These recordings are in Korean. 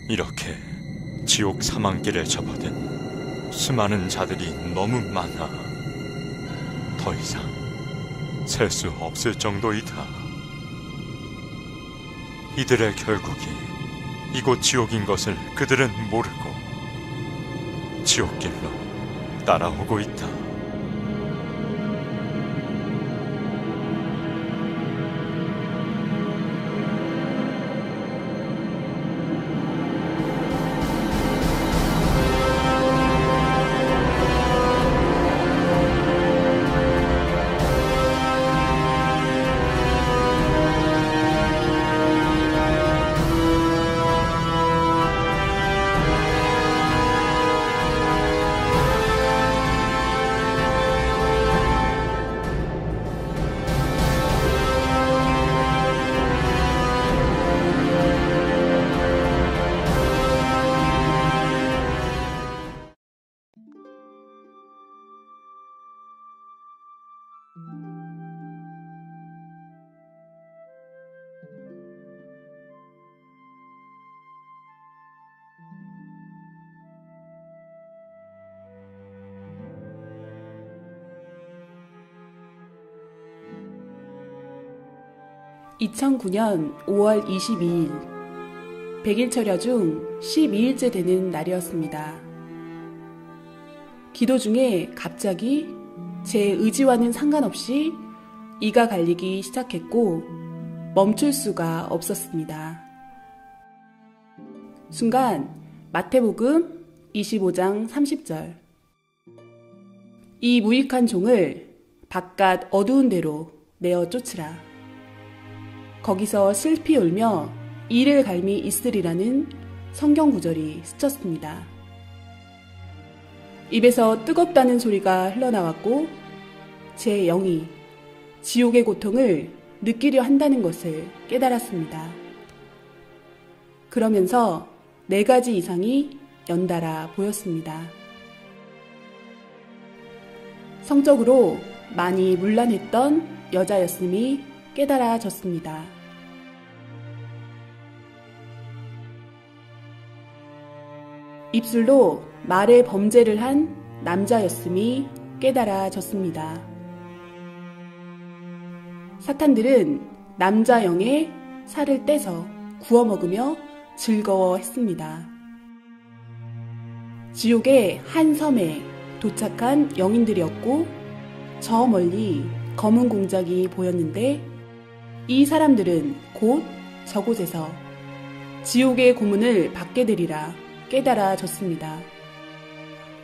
이렇게 지옥 사망길에 접어든 수많은 자들이 너무 많아 더 이상 셀 수 없을 정도이다. 이들의 결국이 이곳 지옥인 것을 그들은 모르고 지옥길로 따라오고 있다. (2009년 5월 22일) 100일 철야 중 12일째 되는 날이었습니다. 기도 중에 갑자기 제 의지와는 상관없이 이가 갈리기 시작했고 멈출 수가 없었습니다. 순간 마태복음 25장 30절 이 무익한 종을 바깥 어두운 데로 내어 쫓으라. 거기서 슬피 울며 이를 갈미 있으리라는 성경 구절이 스쳤습니다. 입에서 뜨겁다는 소리가 흘러나왔고 제 영이 지옥의 고통을 느끼려 한다는 것을 깨달았습니다. 그러면서 4가지 이상이 연달아 보였습니다. 성적으로 많이 문란했던 여자였음이 깨달아졌습니다. 입술로 말의 범죄를 한 남자였음이 깨달아졌습니다. 사탄들은 남자 영의 살을 떼서 구워 먹으며 즐거워했습니다. 지옥의 한 섬에 도착한 영인들이었고 저 멀리 검은 공작이 보였는데 이 사람들은 곧 저곳에서 지옥의 고문을 받게 되리라 깨달아졌습니다.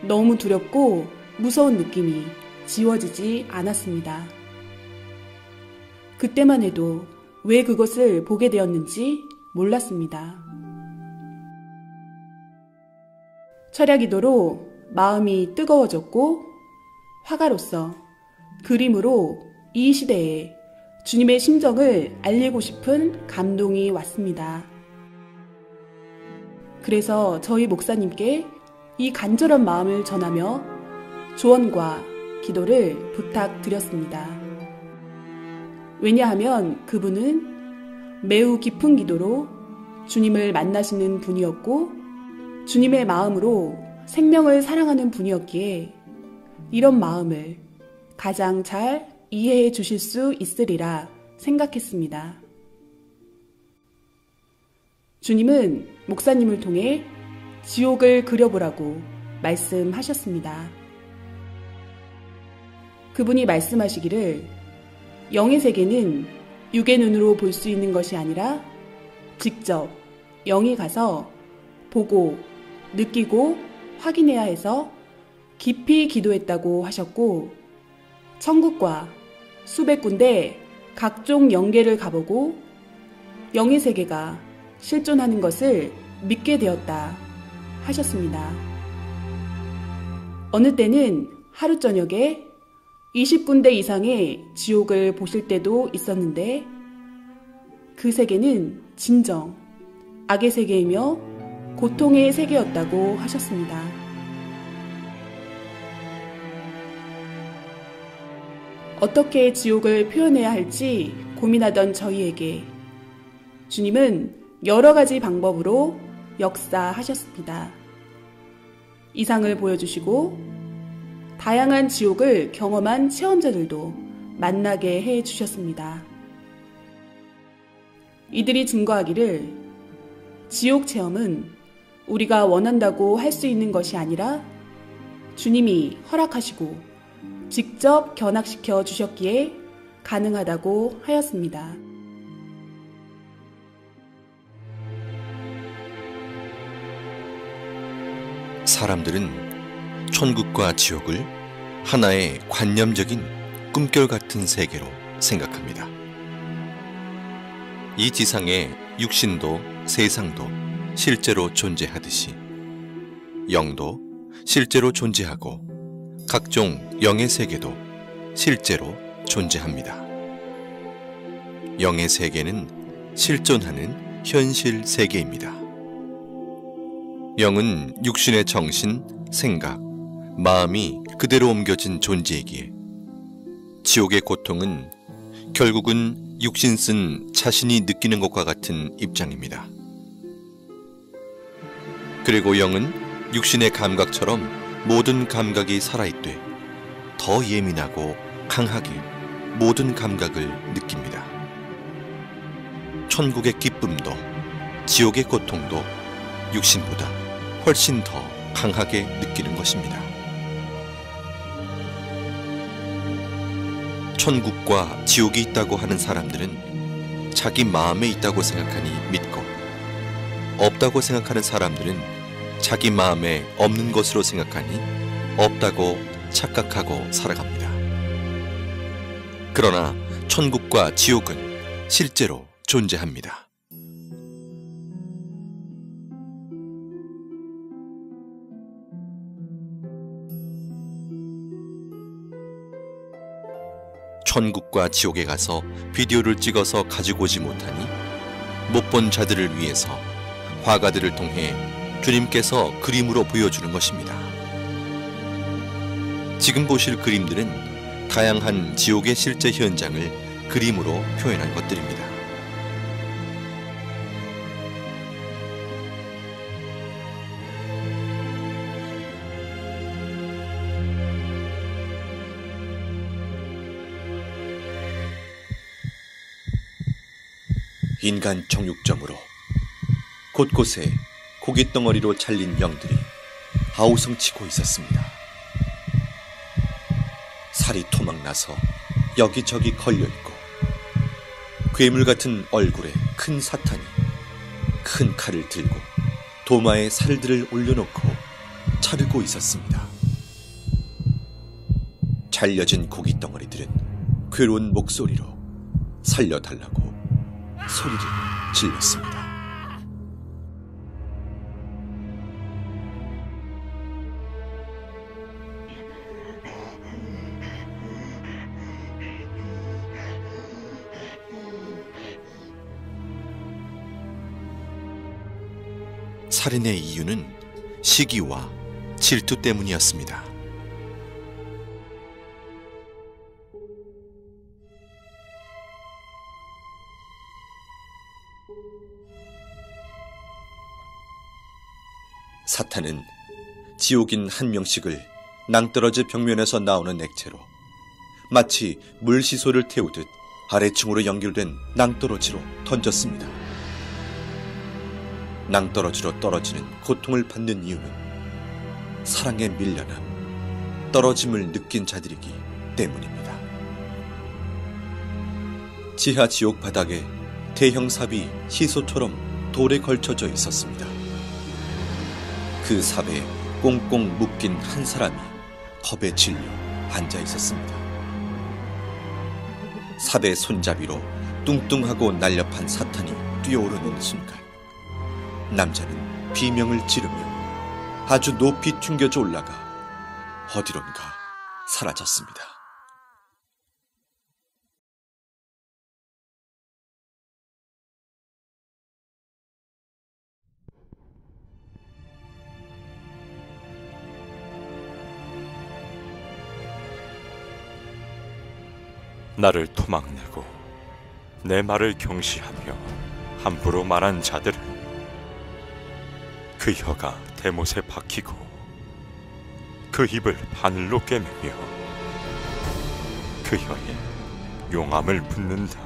너무 두렵고 무서운 느낌이 지워지지 않았습니다. 그때만 해도 왜 그것을 보게 되었는지 몰랐습니다. 철야기도로 마음이 뜨거워졌고 화가로서 그림으로 이 시대에 주님의 심정을 알리고 싶은 감동이 왔습니다. 그래서 저희 목사님께 이 간절한 마음을 전하며 조언과 기도를 부탁드렸습니다. 왜냐하면 그분은 매우 깊은 기도로 주님을 만나시는 분이었고 주님의 마음으로 생명을 사랑하는 분이었기에 이런 마음을 가장 잘 이해해 주실 수 있으리라 생각했습니다. 주님은 목사님을 통해 지옥을 그려보라고 말씀하셨습니다. 그분이 말씀하시기를 영의 세계는 육의 눈으로 볼 수 있는 것이 아니라 직접 영이 가서 보고 느끼고 확인해야 해서 깊이 기도했다고 하셨고 천국과 수백 군데 각종 영계를 가보고 영의 세계가 실존하는 것을 믿게 되었다 하셨습니다. 어느 때는 하루 저녁에 20군데 이상의 지옥을 보실 때도 있었는데 그 세계는 진정 악의 세계이며 고통의 세계였다고 하셨습니다. 어떻게 지옥을 표현해야 할지 고민하던 저희에게 주님은 여러 가지 방법으로 역사하셨습니다. 이상을 보여주시고 다양한 지옥을 경험한 체험자들도 만나게 해주셨습니다. 이들이 증거하기를 지옥 체험은 우리가 원한다고 할 수 있는 것이 아니라 주님이 허락하시고 직접 견학시켜 주셨기에 가능하다고 하였습니다. 사람들은 천국과 지옥을 하나의 관념적인 꿈결 같은 세계로 생각합니다. 이 지상에 육신도 세상도 실제로 존재하듯이 영도 실제로 존재하고 각종 영의 세계도 실제로 존재합니다. 영의 세계는 실존하는 현실 세계입니다. 영은 육신의 정신, 생각, 마음이 그대로 옮겨진 존재이기에 지옥의 고통은 결국은 육신 쓴 자신이 느끼는 것과 같은 입장입니다. 그리고 영은 육신의 감각처럼 모든 감각이 살아있되 더 예민하고 강하게 모든 감각을 느낍니다. 천국의 기쁨도 지옥의 고통도 육신보다 훨씬 더 강하게 느끼는 것입니다. 천국과 지옥이 있다고 하는 사람들은 자기 마음에 있다고 생각하니 믿고, 없다고 생각하는 사람들은 자기 마음에 없는 것으로 생각하니 없다고 착각하고 살아갑니다. 그러나 천국과 지옥은 실제로 존재합니다. 천국과 지옥에 가서 비디오를 찍어서 가지고 오지 못하니 못 본 자들을 위해서 화가들을 통해 주님께서 그림으로 보여주는 것입니다. 지금 보실 그림들은 다양한 지옥의 실제 현장을 그림으로 표현한 것들입니다. 인간 정육점으로 곳곳에 고깃덩어리로 잘린 영들이 아우성치고 있었습니다. 살이 토막나서 여기저기 걸려있고 괴물 같은 얼굴에 큰 사탄이 큰 칼을 들고 도마에 살들을 올려놓고 자르고 있었습니다. 잘려진 고깃덩어리들은 괴로운 목소리로 살려달라고 소리를 질렀습니다. 살인의 이유는 시기와 질투 때문이었습니다. 사탄은 지옥인 한 명씩을 낭떠러지 벽면에서 나오는 액체로 마치 물시소를 태우듯 아래층으로 연결된 낭떠러지로 던졌습니다. 낭떠러지로 떨어지는 고통을 받는 이유는 사랑에 밀려나 떨어짐을 느낀 자들이기 때문입니다. 지하 지옥 바닥에 대형 삽이 시소처럼 돌에 걸쳐져 있었습니다. 그 삽에 꽁꽁 묶인 한 사람이 겁에 질려 앉아 있었습니다. 삽의 손잡이로 뚱뚱하고 날렵한 사탄이 뛰어오르는 순간 남자는 비명을 지르며 아주 높이 튕겨져 올라가 어디론가 사라졌습니다. 나를 토막내고 내 말을 경시하며 함부로 말한 자들을 그 혀가 대못에 박히고 그 입을 바늘로 꿰매며 그 혀에 용암을 붓는다.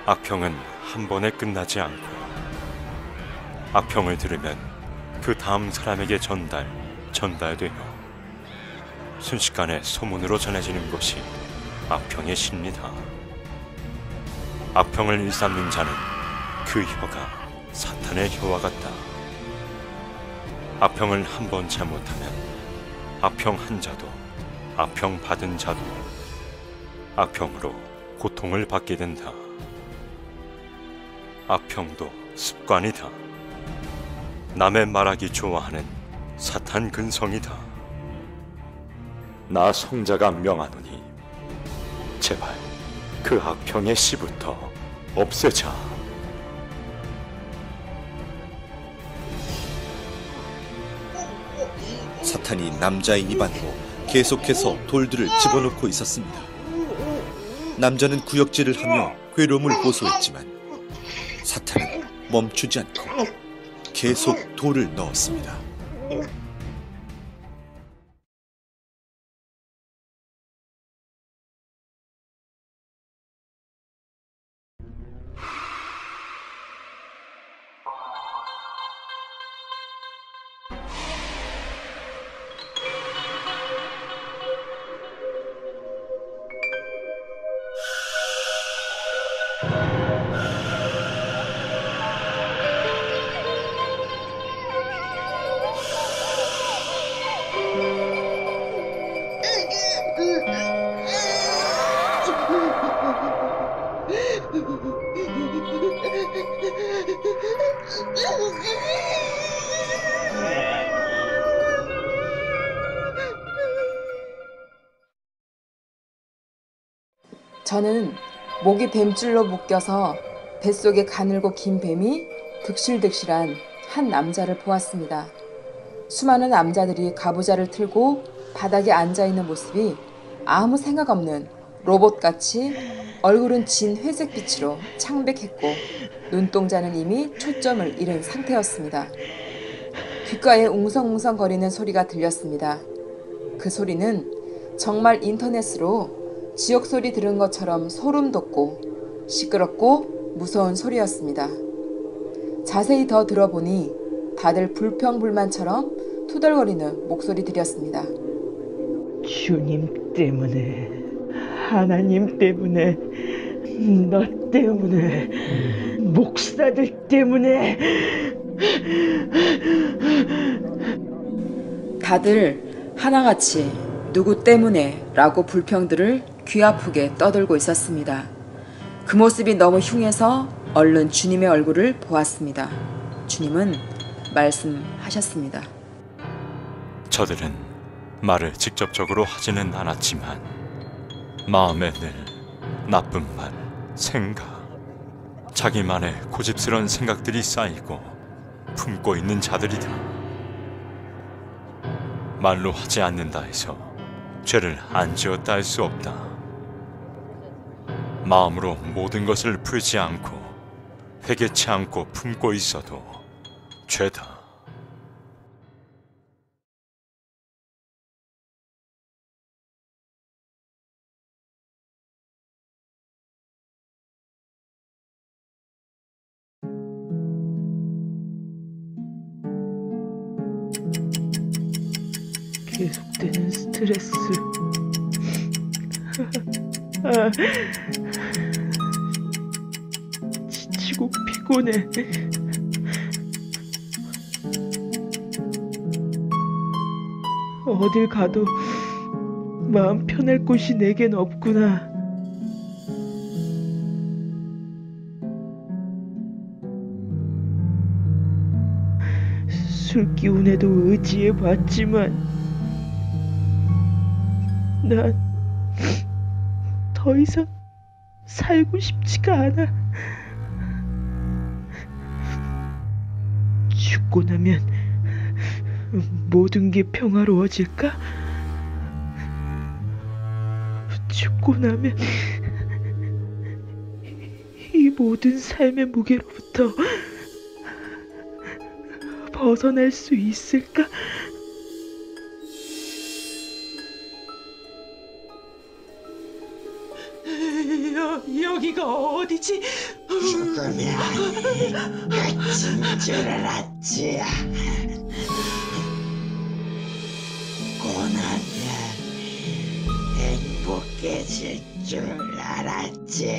악평은 한 번에 끝나지 않고 악평을 들으면 그 다음 사람에게 전달되어 순식간에 소문으로 전해지는 것이 악평의 시입니다. 악평을 일삼는 자는 그 혀가 사탄의 혀와 같다. 악평을 한 번 잘못하면 악평 한 자도 악평 받은 자도 악평으로 고통을 받게 된다. 악평도 습관이다. 남의 말하기 좋아하는 사탄 근성이다. 나 성자가 명하노니 제발 그 악평의 씨부터 없애자. 사탄이 남자의 입안으로 계속해서 돌들을 집어넣고 있었습니다. 남자는 구역질을 하며 괴로움을 호소했지만 사탄은 멈추지 않고 계속 돌을 넣었습니다. 저는 목이 뱀줄로 묶여서 뱃속에 가늘고 긴 뱀이 득실득실한 한 남자를 보았습니다. 수많은 남자들이 가부좌를 틀고 바닥에 앉아있는 모습이 아무 생각 없는 로봇같이 얼굴은 진 회색빛으로 창백했고 눈동자는 이미 초점을 잃은 상태였습니다. 귓가에 웅성웅성거리는 소리가 들렸습니다. 그 소리는 정말 인터넷으로 지옥소리 들은 것처럼 소름 돋고 시끄럽고 무서운 소리였습니다. 자세히 더 들어보니 다들 불평불만처럼 투덜거리는 목소리들이었습니다. 주님 때문에, 하나님 때문에, 너 때문에, 목사들 때문에. 다들 하나같이 누구 때문에 라고 불평들을 귀 아프게 떠들고 있었습니다. 그 모습이 너무 흉해서 얼른 주님의 얼굴을 보았습니다. 주님은 말씀하셨습니다. 저들은 말을 직접적으로 하지는 않았지만 마음에 늘 나쁜 말, 생각, 자기만의 고집스러운 생각들이 쌓이고 품고 있는 자들이다. 말로 하지 않는다 해서 죄를 안 지었다 할 수 없다. 마음으로 모든 것을 풀지 않고 회개치 않고 품고 있어도 죄다. 계속되는 스트레스. 지치고 피곤해. 어딜 가도 마음 편할 곳이 내겐 없구나. 술 기운에도 의지해봤지만 난 더 이상 살고 싶지가 않아. 죽고 나면 모든 게 평화로워질까? 죽고 나면 이 모든 삶의 무게로부터 벗어날 수 있을까? 여기가 어디지? 죽으면 끝인 줄 알았지. 고나면 행복해질 줄 알았지.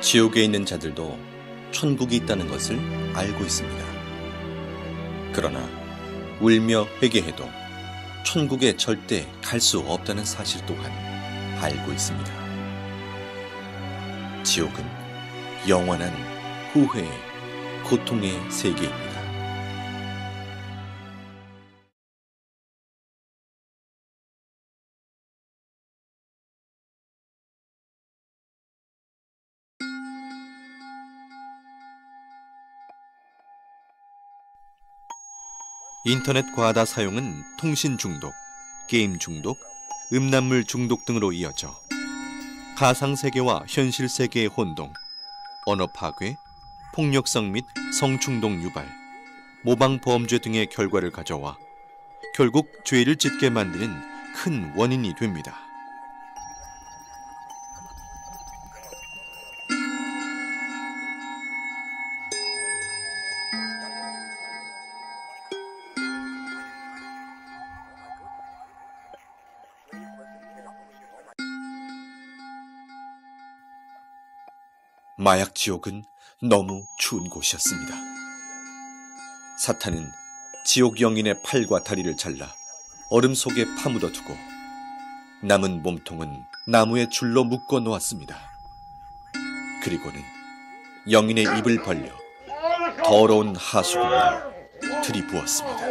지옥에 있는 자들도 천국이 있다는 것을 알고 있습니다. 그러나 울며 회개해도 천국에 절대 갈 수 없다는 사실 또한 알고 있습니다. 지옥은 영원한 후회의 고통의 세계입니다. 인터넷 과다 사용은 통신 중독, 게임 중독, 음란물 중독 등으로 이어져 가상세계와 현실세계의 혼동, 언어 파괴, 폭력성 및 성충동 유발, 모방 범죄 등의 결과를 가져와 결국 죄를 짓게 만드는 큰 원인이 됩니다. 마약 지옥은 너무 추운 곳이었습니다. 사탄은 지옥 영인의 팔과 다리를 잘라 얼음 속에 파묻어 두고 남은 몸통은 나무에 줄로 묶어 놓았습니다. 그리고는 영인의 입을 벌려 더러운 하수구를 들이부었습니다.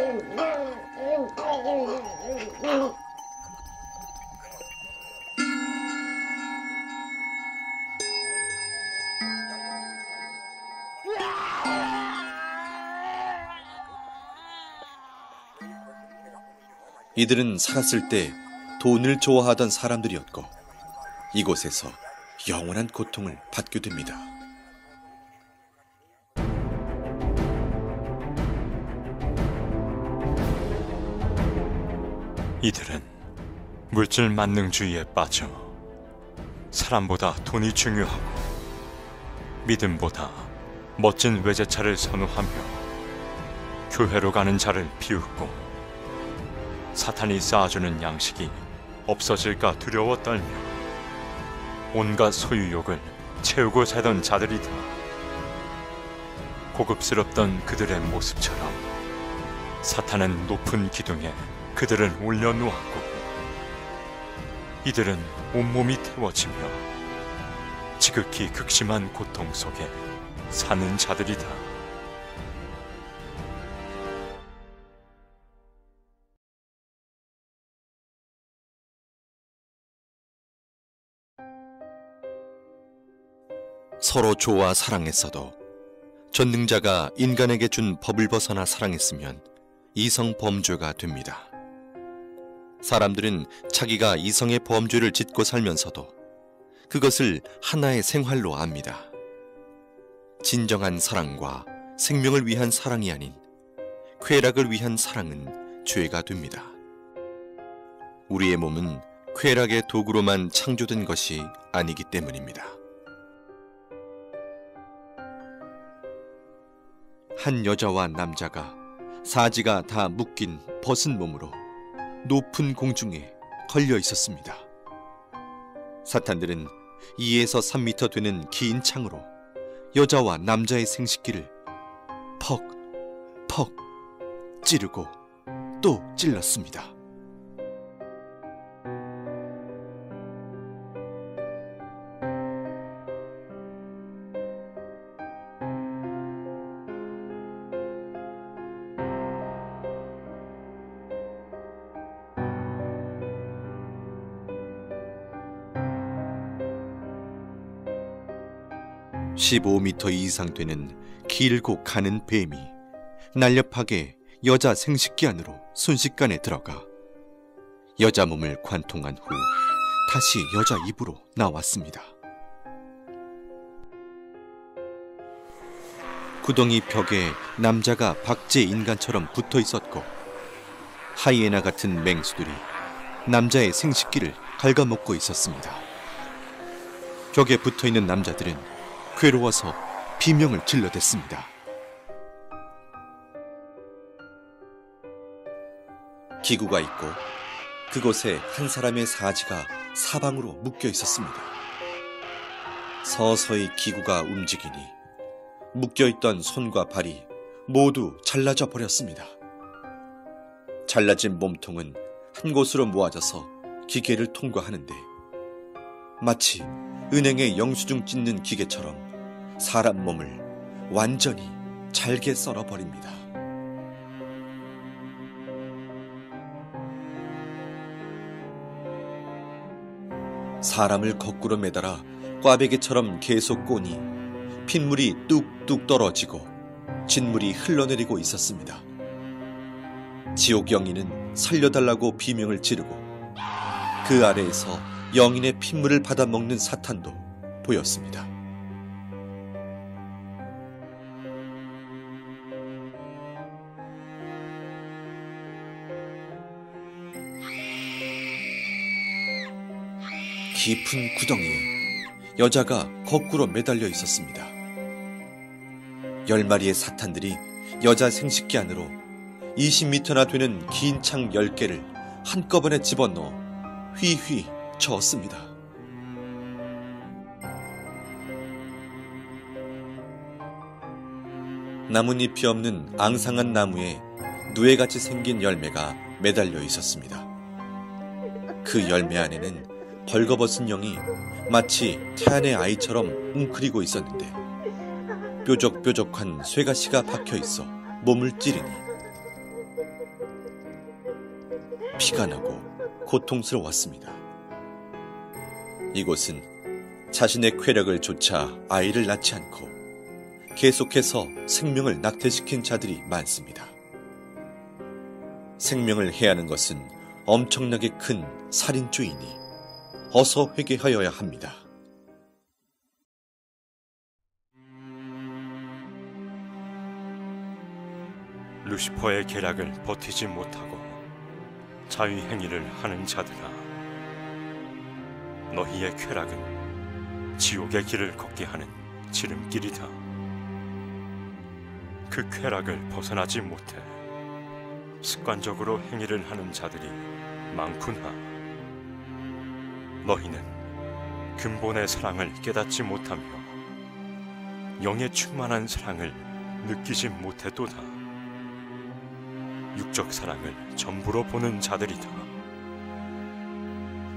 이들은 살았을 때 돈을 좋아하던 사람들이었고 이곳에서 영원한 고통을 받게 됩니다. 이들은 물질 만능주의에 빠져 사람보다 돈이 중요하고 믿음보다 멋진 외제차를 선호하며 교회로 가는 자를 비웃고 사탄이 쌓아주는 양식이 없어질까 두려워 떨며 온갖 소유욕을 채우고 살던 자들이다. 고급스럽던 그들의 모습처럼 사탄은 높은 기둥에 그들을 올려놓았고 이들은 온몸이 태워지며 지극히 극심한 고통 속에 사는 자들이다. 서로 좋아 사랑했어도 전능자가 인간에게 준 법을 벗어나 사랑했으면 이성 범죄가 됩니다. 사람들은 자기가 이성의 범죄를 짓고 살면서도 그것을 하나의 생활로 압니다. 진정한 사랑과 생명을 위한 사랑이 아닌 쾌락을 위한 사랑은 죄가 됩니다. 우리의 몸은 쾌락의 도구로만 창조된 것이 아니기 때문입니다. 한 여자와 남자가 사지가 다 묶인 벗은 몸으로 높은 공중에 걸려 있었습니다. 사탄들은 2에서 3미터 되는 긴 창으로 여자와 남자의 생식기를 퍽, 퍽 찌르고 또 찔렀습니다. (15m) 이상 되는 길고 가는 뱀이 날렵하게 여자 생식기 안으로 순식간에 들어가 여자 몸을 관통한 후 다시 여자 입으로 나왔습니다. 구덩이 벽에 남자가 박제 인간처럼 붙어 있었고 하이에나 같은 맹수들이 남자의 생식기를 갉아먹고 있었습니다. 벽에 붙어 있는 남자들은 괴로워서 비명을 질러댔습니다. 기구가 있고 그곳에 한 사람의 사지가 사방으로 묶여 있었습니다. 서서히 기구가 움직이니 묶여있던 손과 발이 모두 잘라져 버렸습니다. 잘라진 몸통은 한 곳으로 모아져서 기계를 통과하는데 마치 은행에 영수증 찢는 기계처럼 사람 몸을 완전히 잘게 썰어버립니다. 사람을 거꾸로 매달아 꽈배기처럼 계속 꼬니 핏물이 뚝뚝 떨어지고 진물이 흘러내리고 있었습니다. 지옥 영인은 살려달라고 비명을 지르고 그 아래에서 영인의 핏물을 받아먹는 사탄도 보였습니다. 깊은 구덩이에 여자가 거꾸로 매달려 있었습니다. 10마리의 사탄들이 여자 생식기 안으로 20m나 되는 긴 창 10개를 한꺼번에 집어넣어 휘휘 저었습니다. 나뭇잎이 없는 앙상한 나무에 누에같이 생긴 열매가 매달려 있었습니다. 그 열매 안에는 벌거벗은 영이 마치 태안의 아이처럼 웅크리고 있었는데 뾰족뾰족한 쇠가시가 박혀 있어 몸을 찌르니 피가 나고 고통스러웠습니다. 이곳은 자신의 쾌락을 좇아 아이를 낳지 않고 계속해서 생명을 낙태시킨 자들이 많습니다. 생명을 해하는 것은 엄청나게 큰 살인죄이니 어서 회개하여야 합니다. 루시퍼의 계략을 버티지 못하고 자위행위를 하는 자들아, 너희의 쾌락은 지옥의 길을 걷게 하는 지름길이다. 그 쾌락을 벗어나지 못해 습관적으로 행위를 하는 자들이 많구나. 너희는 근본의 사랑을 깨닫지 못하며 영의 충만한 사랑을 느끼지 못해도다. 육적 사랑을 전부로 보는 자들이다.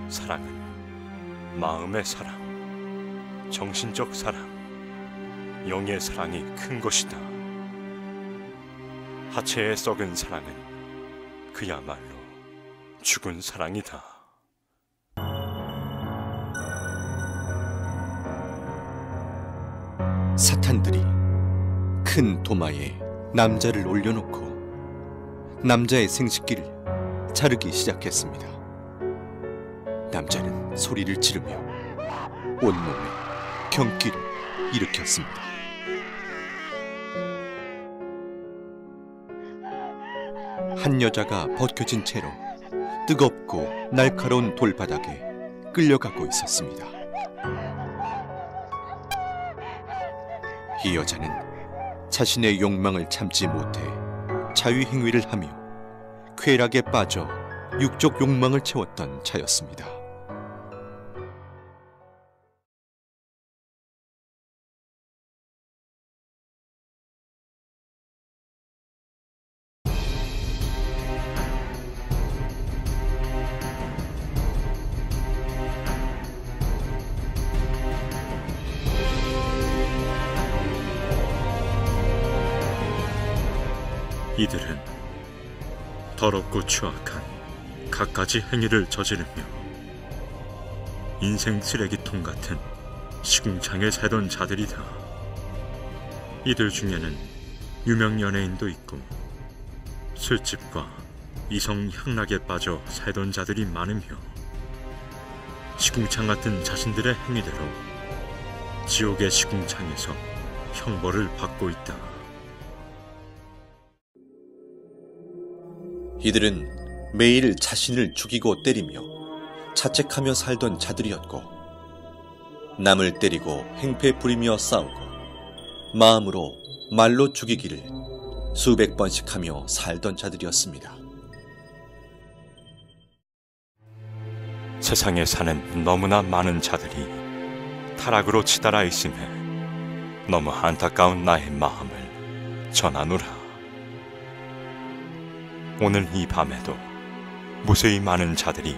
사랑은 마음의 사랑, 정신적 사랑, 영의 사랑이 큰 것이다. 하체의 썩은 사랑은 그야말로 죽은 사랑이다. 사탄들이 큰 도마에 남자를 올려놓고 남자의 생식기를 자르기 시작했습니다. 남자는 소리를 지르며 온몸에 경기를 일으켰습니다. 한 여자가 벗겨진 채로 뜨겁고 날카로운 돌바닥에 끌려가고 있었습니다. 이 여자는 자신의 욕망을 참지 못해 자위행위를 하며 쾌락에 빠져 육적 욕망을 채웠던 자였습니다. 이들은 더럽고 추악한 갖가지 행위를 저지르며 인생 쓰레기통 같은 시궁창에 살던 자들이다. 이들 중에는 유명 연예인도 있고 술집과 이성 향락에 빠져 살던 자들이 많으며 시궁창 같은 자신들의 행위대로 지옥의 시궁창에서 형벌을 받고 있다. 이들은 매일 자신을 죽이고 때리며 자책하며 살던 자들이었고 남을 때리고 행패 부리며 싸우고 마음으로 말로 죽이기를 수백 번씩 하며 살던 자들이었습니다. 세상에 사는 너무나 많은 자들이 타락으로 치달아 있음에 너무 안타까운 나의 마음을 전하노라. 오늘 이 밤에도 무수히 많은 자들이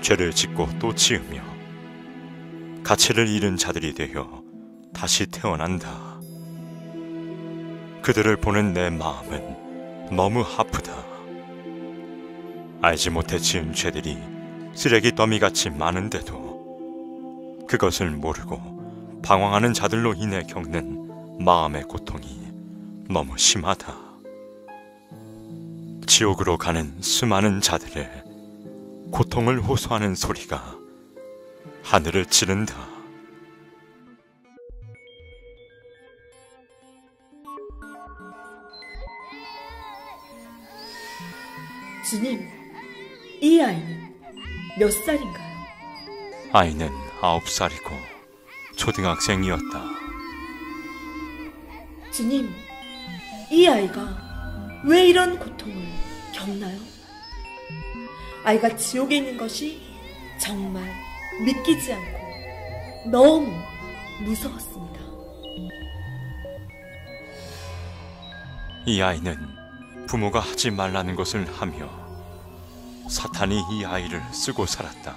죄를 짓고 또 지으며 가치를 잃은 자들이 되어 다시 태어난다. 그들을 보는 내 마음은 너무 아프다. 알지 못해 지은 죄들이 쓰레기 더미같이 많은데도 그것을 모르고 방황하는 자들로 인해 겪는 마음의 고통이 너무 심하다. 지옥으로 가는 수많은 자들의 고통을 호소하는 소리가 하늘을 찌른다. 주님, 이 아이는 몇 살인가요? 아이는 9살이고 초등학생이었다. 주님, 이 아이가 왜 이런 고통을 겪나요? 아이가 지옥에 있는 것이 정말 믿기지 않고 너무 무서웠습니다. 이 아이는 부모가 하지 말라는 것을 하며 사탄이 이 아이를 쓰고 살았다.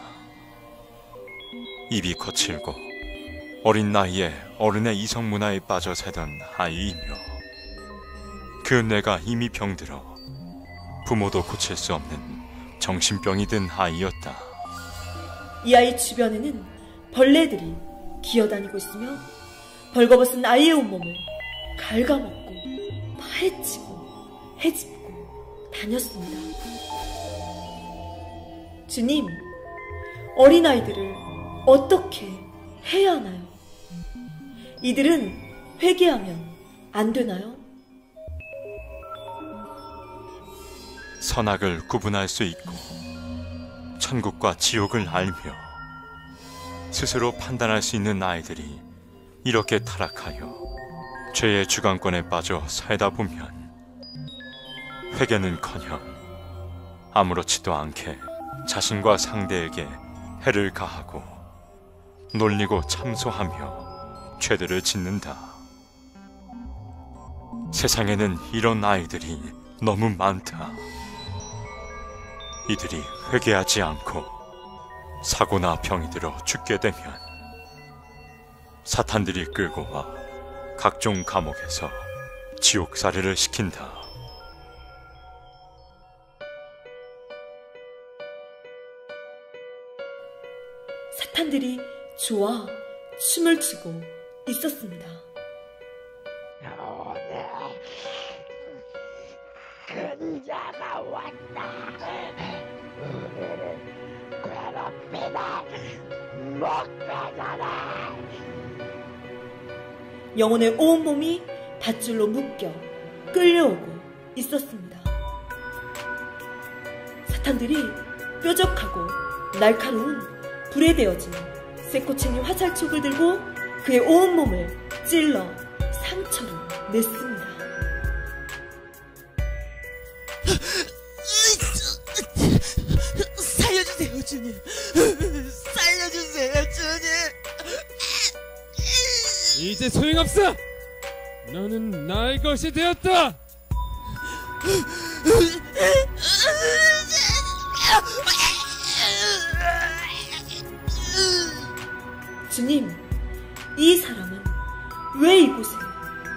입이 거칠고 어린 나이에 어른의 이성 문화에 빠져 살던 아이이며 그 뇌가 이미 병들어 부모도 고칠 수 없는 정신병이 든 아이였다. 이 아이 주변에는 벌레들이 기어다니고 있으며 벌거벗은 아이의 온몸을 갉아먹고 파헤치고 헤집고 다녔습니다. 주님, 어린아이들을 어떻게 해야 하나요? 이들은 회개하면 안 되나요? 선악을 구분할 수 있고 천국과 지옥을 알며 스스로 판단할 수 있는 아이들이 이렇게 타락하여 죄의 주관권에 빠져 살다 보면 회개는커녕 아무렇지도 않게 자신과 상대에게 해를 가하고 놀리고 참소하며 죄들을 짓는다. 세상에는 이런 아이들이 너무 많다. 이들이 회개하지 않고 사고나 병이 들어 죽게 되면 사탄들이 끌고 와 각종 감옥에서 지옥살이를 시킨다. 사탄들이 좋아 춤을 추고 있었습니다. 오늘 근자가 왔다. 우리를 못 빼잖아. 영혼의 온몸이 밧줄로 묶여 끌려오고 있었습니다. 사탄들이 뾰족하고 날카로운 불에 데워진 쇠꼬챙이 화살촉을 들고 그의 온몸을 찔러 상처를 냈습니다. 살려주세요, 주님. 살려주세요, 주님. 이제 소용없어. 너는 나의 것이 되었다. 주님, 이 사람은 왜 이곳에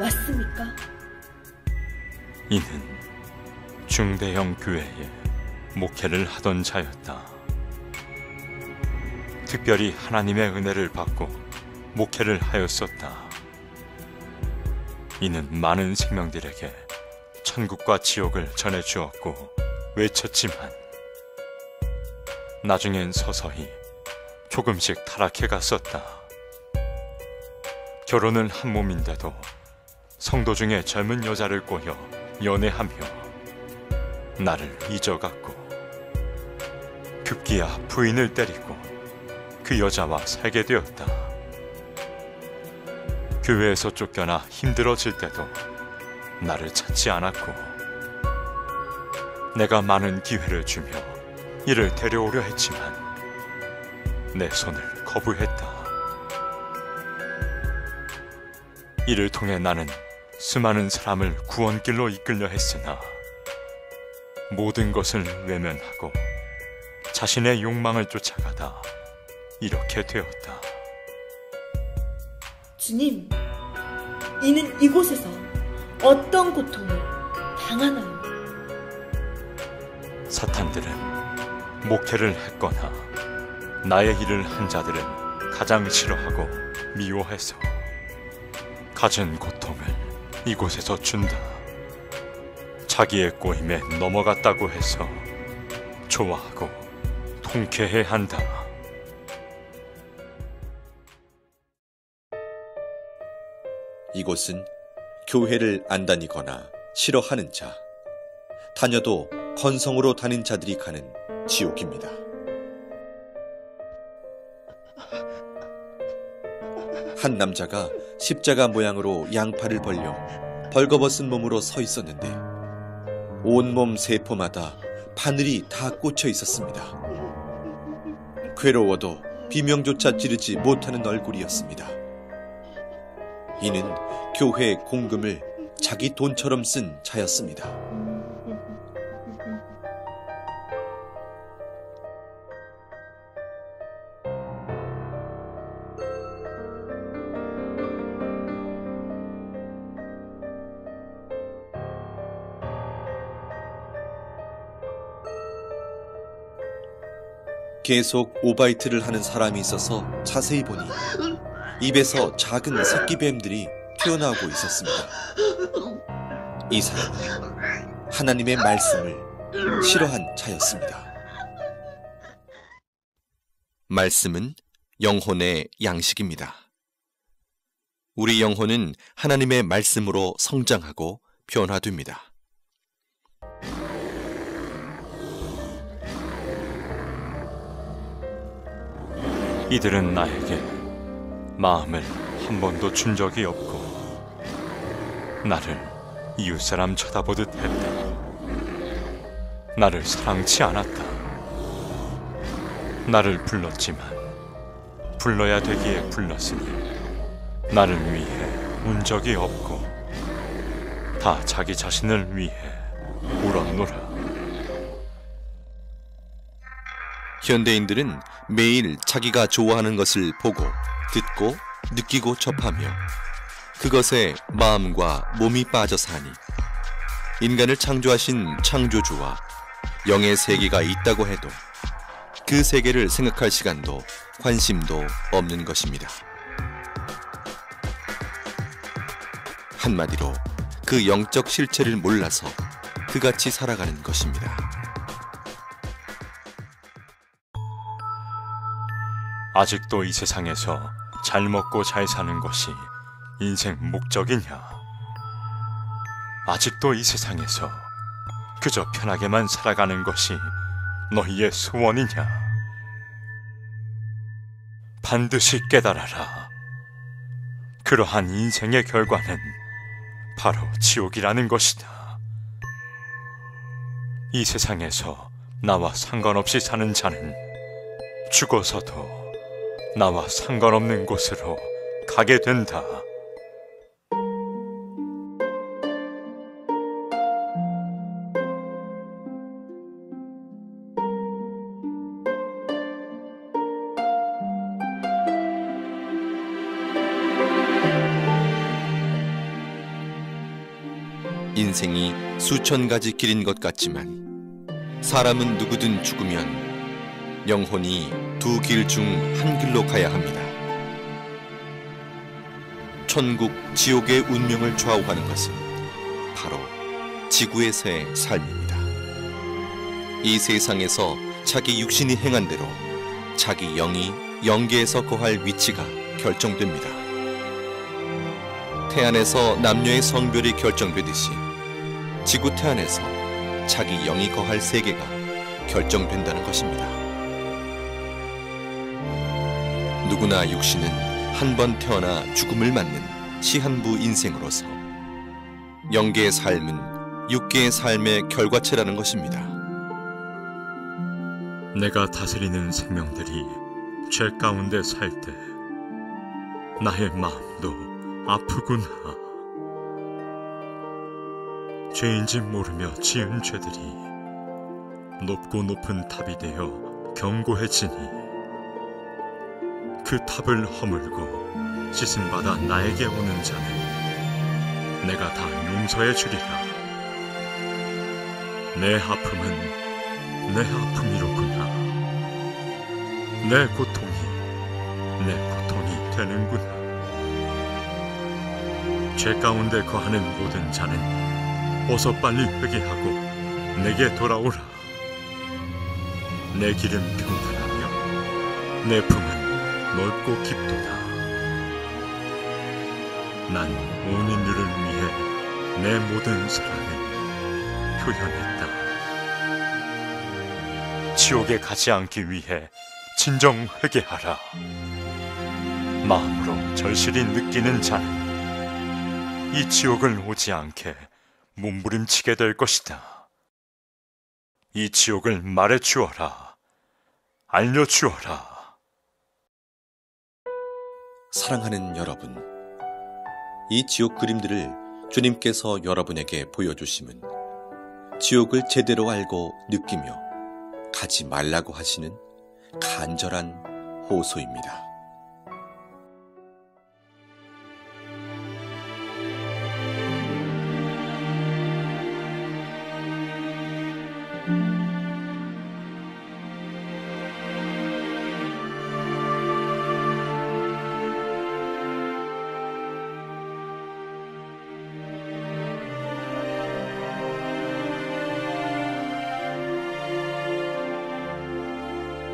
왔습니까? 이는 중대형 교회에 목회를 하던 자였다. 특별히 하나님의 은혜를 받고 목회를 하였었다. 이는 많은 생명들에게 천국과 지옥을 전해주었고 외쳤지만 나중엔 서서히 조금씩 타락해 갔었다. 결혼은 한 몸인데도 성도 중에 젊은 여자를 꼬여 연애하며 나를 잊어갔고 급기야 부인을 때리고 그 여자와 살게 되었다. 교회에서 쫓겨나 힘들어질 때도 나를 찾지 않았고 내가 많은 기회를 주며 이를 데려오려 했지만 내 손을 거부했다. 이를 통해 나는 수많은 사람을 구원길로 이끌려 했으나 모든 것을 외면하고 자신의 욕망을 쫓아가다 이렇게 되었다. 주님, 이는 이곳에서 어떤 고통을 당하나요? 사탄들은 목회를 했거나 나의 일을 한 자들은 가장 싫어하고 미워해서 가진 고통을 이곳에서 준다. 자기의 꼬임에 넘어갔다고 해서 좋아하고 통쾌해한다. 이곳은 교회를 안 다니거나 싫어하는 자, 다녀도 건성으로 다닌 자들이 가는 지옥입니다. 한 남자가 십자가 모양으로 양팔을 벌려 벌거벗은 몸으로 서 있었는데 온몸 세포마다 바늘이 다 꽂혀 있었습니다. 괴로워도 비명조차 지르지 못하는 얼굴이었습니다. 이는 교회 공금을 자기 돈처럼 쓴 자였습니다. 계속 오바이트를 하는 사람이 있어서 자세히 보니 입에서 작은 새끼뱀들이 튀어나오고 있었습니다. 이 사람은 하나님의 말씀을 싫어한 자였습니다. 말씀은 영혼의 양식입니다. 우리 영혼은 하나님의 말씀으로 성장하고 변화됩니다. 이들은 나에게 마음을 한 번도 준 적이 없고 나를 이웃사람 쳐다보듯 했다. 나를 사랑치 않았다. 나를 불렀지만 불러야 되기에 불렀으니 나를 위해 운 적이 없고 다 자기 자신을 위해 울었노라. 현대인들은 매일 자기가 좋아하는 것을 보고 듣고 느끼고 접하며 그것에 마음과 몸이 빠져 사니 인간을 창조하신 창조주와 영의 세계가 있다고 해도 그 세계를 생각할 시간도 관심도 없는 것입니다. 한마디로 그 영적 실체를 몰라서 그같이 살아가는 것입니다. 아직도 이 세상에서 잘 먹고 잘 사는 것이 인생 목적이냐? 아직도 이 세상에서 그저 편하게만 살아가는 것이 너희의 소원이냐? 반드시 깨달아라. 그러한 인생의 결과는 바로 지옥이라는 것이다. 이 세상에서 나와 상관없이 사는 자는 죽어서도 나와 상관없는 곳으로 가게 된다. 인생이 수천 가지 길인 것 같지만 사람은 누구든 죽으면 영혼이 두 길 중 한 길로 가야 합니다. 천국, 지옥의 운명을 좌우하는 것은 바로 지구에서의 삶입니다. 이 세상에서 자기 육신이 행한 대로 자기 영이 영계에서 거할 위치가 결정됩니다. 태안에서 남녀의 성별이 결정되듯이 지구 태안에서 자기 영이 거할 세계가 결정된다는 것입니다. 누구나 육신은 한 번 태어나 죽음을 맞는 시한부 인생으로서 영계의 삶은 육계의 삶의 결과체라는 것입니다. 내가 다스리는 생명들이 죄 가운데 살 때 나의 마음도 아프구나. 죄인지 모르며 지은 죄들이 높고 높은 탑이 되어 견고해지니 그 탑을 허물고 씻음받아 나에게 오는 자는 내가 다 용서해 주리라. 내 아픔은 내 아픔이로구나. 내 고통이 되는구나. 죄 가운데 거하는 모든 자는 어서 빨리 회개하고 내게 돌아오라. 내 길은 평탄하며 내 품은 넓고 깊도다. 난 온 인류를 위해 내 모든 사랑을 표현했다. 지옥에 가지 않기 위해 진정 회개하라. 마음으로 절실히 느끼는 자는 이 지옥을 오지 않게 몸부림치게 될 것이다. 이 지옥을 말해 주어라. 알려 주어라. 사랑하는 여러분, 이 지옥 그림들을 주님께서 여러분에게 보여주심은 지옥을 제대로 알고 느끼며 가지 말라고 하시는 간절한 호소입니다.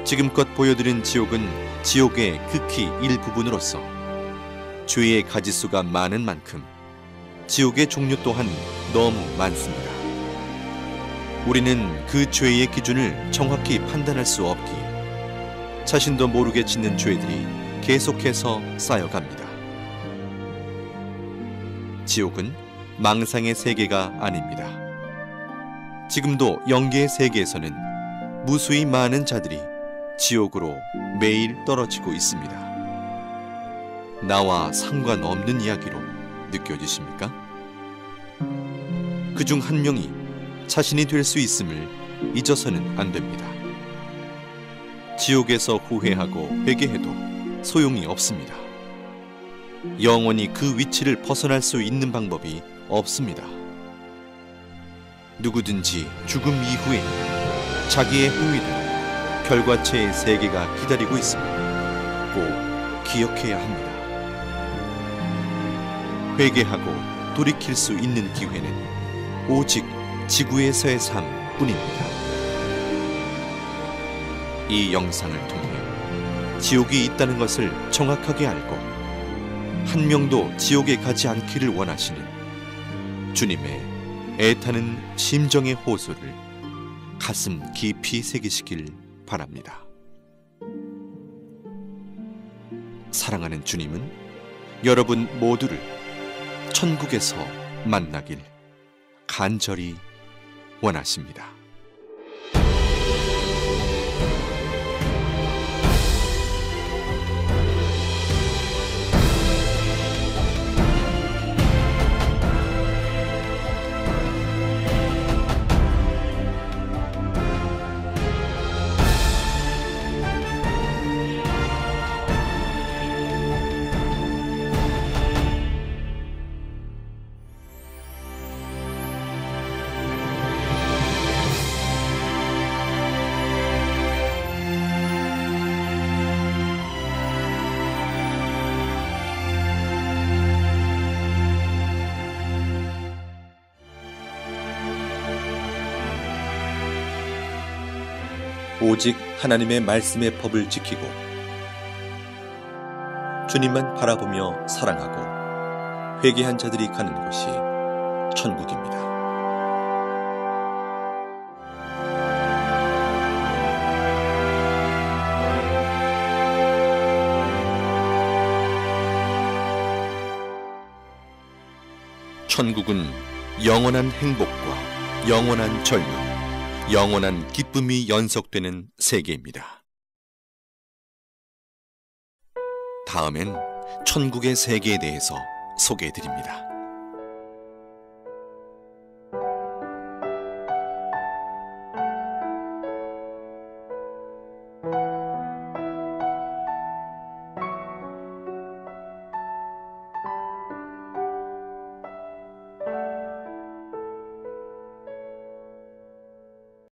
지금껏 보여드린 지옥은 지옥의 극히 일부분으로서 죄의 가지수가 많은 만큼 지옥의 종류 또한 너무 많습니다. 우리는 그 죄의 기준을 정확히 판단할 수 없기에 자신도 모르게 짓는 죄들이 계속해서 쌓여갑니다. 지옥은 망상의 세계가 아닙니다. 지금도 영계의 세계에서는 무수히 많은 자들이 지옥으로 매일 떨어지고 있습니다. 나와 상관없는 이야기로 느껴지십니까? 그중 한 명이 자신이 될 수 있음을 잊어서는 안 됩니다. 지옥에서 후회하고 회개해도 소용이 없습니다. 영원히 그 위치를 벗어날 수 있는 방법이 없습니다. 누구든지 죽음 이후에 자기의 행위대로 결과체의 세계가 기다리고 있음을 꼭 기억해야 합니다. 회개하고 돌이킬 수 있는 기회는 오직 지구에서의 삶뿐입니다. 이 영상을 통해 지옥이 있다는 것을 정확하게 알고 한 명도 지옥에 가지 않기를 원하시는 주님의 애타는 심정의 호소를 가슴 깊이 새기시길 바랍니다. 사랑하는 주님은 여러분 모두를 천국에서 만나길 간절히 원하십니다. 오직 하나님의 말씀의 법을 지키고 주님만 바라보며 사랑하고 회개한 자들이 가는 곳이 천국입니다. 천국은 영원한 행복과 영원한 젊음, 영원한 기쁨이 연속되는 세계입니다. 다음엔 천국의 세계에 대해서 소개해드립니다.